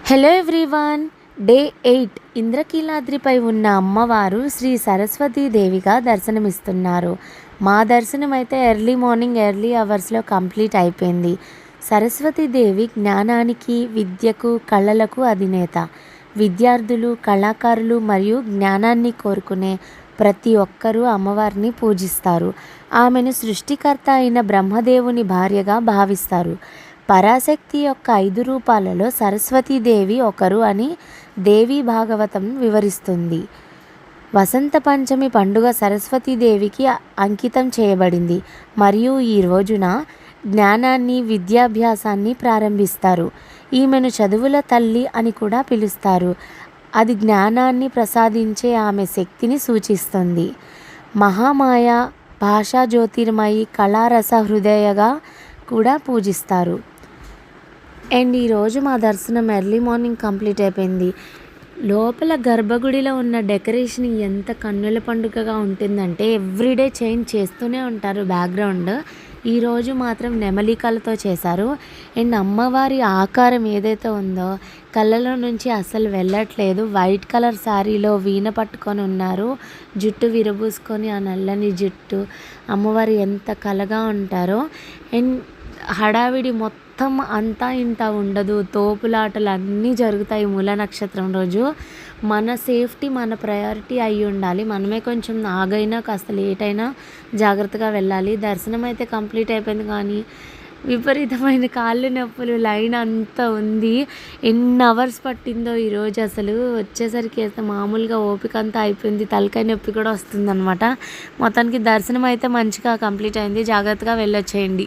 Hello everyone. Day 8 ఇంద్రకీలాద్రిపై ఉన్న అమ్మవారు శ్రీ సరస్వతీదేవిగా దర్శనమిస్తున్నారు. మా దర్శనం అయితే ఎర్లీ మార్నింగ్ ఎర్లీ అవర్స్లో కంప్లీట్ అయిపోయింది. సరస్వతీదేవి జ్ఞానానికి, విద్యకు, కళలకు అధినేత. విద్యార్థులు, కళాకారులు మరియు జ్ఞానాన్ని కోరుకునే ప్రతి ఒక్కరూ అమ్మవారిని పూజిస్తారు. ఆమెను సృష్టికర్త అయిన బ్రహ్మదేవుని భార్యగా భావిస్తారు. పరాశక్తి యొక్క 5 రూపాలలో సరస్వతీదేవి ఒకరు అని దేవీ భాగవతం వివరిస్తుంది. వసంత పంచమి పండుగ సరస్వతీదేవికి అంకితం చేయబడింది మరియు ఈ రోజున జ్ఞానాన్ని, విద్యాభ్యాసాన్ని ప్రారంభిస్తారు. ఈమెను చదువుల తల్లి అని కూడా పిలుస్తారు. అది జ్ఞానాన్ని ప్రసాదించే ఆమె శక్తిని సూచిస్తుంది. మహామాయ, భాషా జ్యోతిర్మయి, కళారస హృదయగా కూడా పూజిస్తారు. అండ్ ఈరోజు మా దర్శనం ఎర్లీ మార్నింగ్ కంప్లీట్ అయిపోయింది. లోపల గర్భగుడిలో ఉన్న డెకరేషన్ ఎంత కన్నుల పండుగగా ఉంటుందంటే ఎవ్రీడే చేంజ్ చేస్తూనే ఉంటారు బ్యాక్గ్రౌండ్. ఈరోజు మాత్రం నెమలికలతో చేశారు. అండ్ అమ్మవారి ఆకారం ఏదైతే ఉందో కళ్ళలో నుంచి అస్సలు వెళ్ళట్లేదు. వైట్ కలర్ శారీలో వీణ పట్టుకొని ఉన్నారు, జుట్టు విరబూసుకొని, ఆ నల్లని జుట్టు. అమ్మవారు ఎంత కళగా ఉంటారో. అండ్ హడావిడి మొత్తం అంతా ఇంత ఉండదు. తోపులాటలు అన్నీ జరుగుతాయి మూల నక్షత్రం రోజు. మన సేఫ్టీ మన ప్రయారిటీ అయి ఉండాలి. మనమే కొంచెం ఆగైనా కాస్త లేట్ అయినా జాగ్రత్తగా వెళ్ళాలి. దర్శనం అయితే కంప్లీట్ అయిపోయింది కానీ విపరీతమైన కాళ్ళు నొప్పులు, లైన్ అంతా ఉంది. ఎన్ని అవర్స్ పట్టిందో ఈరోజు అసలు వచ్చేసరికి అయితే మామూలుగా ఓపిక అంతా అయిపోయింది. తలకాయ నొప్పి కూడా వస్తుందన్నమాట. మొత్తానికి దర్శనం అయితే మంచిగా కంప్లీట్ అయింది. జాగ్రత్తగా వెళ్ళొచ్చేయండి.